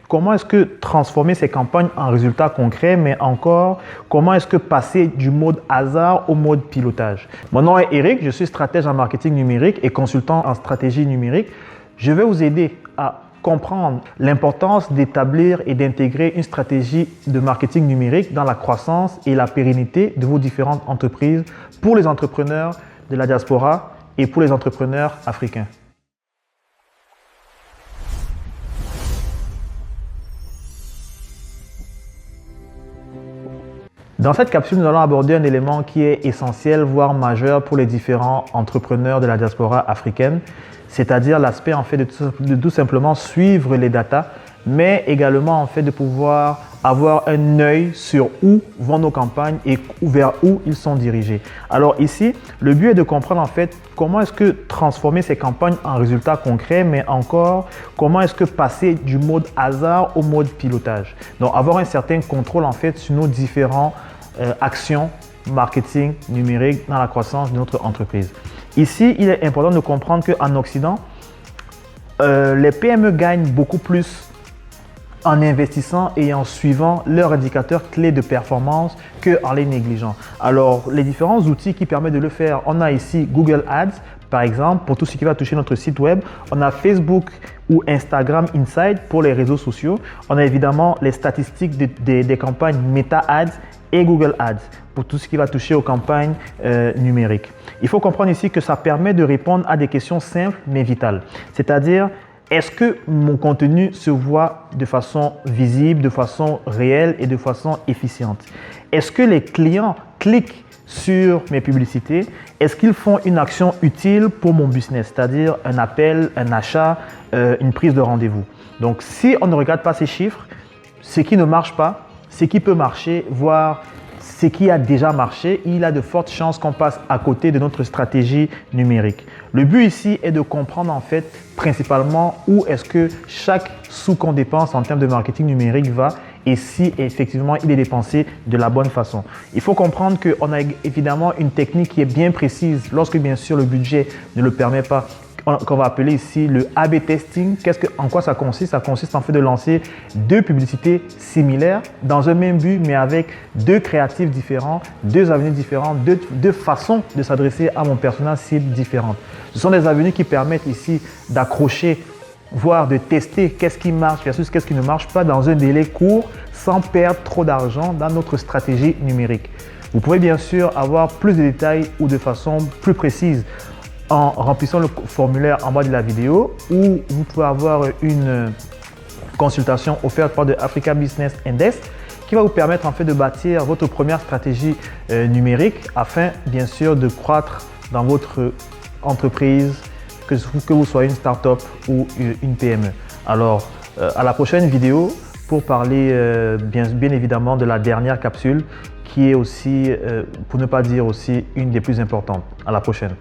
comment est-ce que transformer ces campagnes en résultats concrets, mais encore, comment est-ce que passer du mode hasard au mode pilotage. Mon nom est Eric, je suis stratège en marketing numérique et consultant en stratégie numérique. Je vais vous aider à comprendre l'importance d'établir et d'intégrer une stratégie de marketing numérique dans la croissance et la pérennité de vos différentes entreprises pour les entrepreneurs de la diaspora et pour les entrepreneurs africains. Dans cette capsule, nous allons aborder un élément qui est essentiel, voire majeur pour les différents entrepreneurs de la diaspora africaine, c'est-à-dire l'aspect en fait de tout simplement suivre les datas, mais également en fait de pouvoir avoir un œil sur où vont nos campagnes et vers où ils sont dirigés. Alors ici, le but est de comprendre en fait comment est-ce que transformer ces campagnes en résultats concrets, mais encore comment est-ce que passer du mode hasard au mode pilotage. Donc avoir un certain contrôle en fait sur nos différents actions marketing numérique dans la croissance de notre entreprise. Ici, il est important de comprendre qu'en Occident, les PME gagnent beaucoup plus en investissant et en suivant leurs indicateurs clés de performance qu'en les négligeant. Alors, les différents outils qui permettent de le faire, on a ici Google Ads, par exemple, pour tout ce qui va toucher notre site web. On a Facebook ou Instagram Insights pour les réseaux sociaux. On a évidemment les statistiques des campagnes Meta Ads et Google Ads pour tout ce qui va toucher aux campagnes numériques. Il faut comprendre ici que ça permet de répondre à des questions simples mais vitales. C'est-à-dire, est-ce que mon contenu se voit de façon visible, de façon réelle et de façon efficiente? Est-ce que les clients cliquent sur mes publicités? Est-ce qu'ils font une action utile pour mon business, c'est-à-dire un appel, un achat, une prise de rendez-vous? Donc, si on ne regarde pas ces chiffres, ce qui ne marche pas, ce qui peut marcher, voire ce qui a déjà marché, il a de fortes chances qu'on passe à côté de notre stratégie numérique. Le but ici est de comprendre en fait principalement où est-ce que chaque sou qu'on dépense en termes de marketing numérique va et si effectivement il est dépensé de la bonne façon. Il faut comprendre qu'on a évidemment une technique qui est bien précise lorsque bien sûr le budget ne le permet pas, qu'on va appeler ici le A/B testing. En quoi ça consiste? Ça consiste en fait de lancer deux publicités similaires dans un même but, mais avec deux créatifs différents, deux avenues différentes, deux façons de s'adresser à mon personnage cible différentes. Ce sont des avenues qui permettent ici d'accrocher, voire de tester qu'est-ce qui marche versus qu'est-ce qui ne marche pas dans un délai court sans perdre trop d'argent dans notre stratégie numérique. Vous pouvez bien sûr avoir plus de détails ou de façon plus précise en remplissant le formulaire en bas de la vidéo, ou vous pouvez avoir une consultation offerte par de Africa Business Index qui va vous permettre en fait de bâtir votre première stratégie numérique afin bien sûr de croître dans votre entreprise, que vous soyez une start-up ou une PME. Alors à la prochaine vidéo pour parler bien évidemment de la dernière capsule qui est aussi, pour ne pas dire aussi, une des plus importantes. À la prochaine.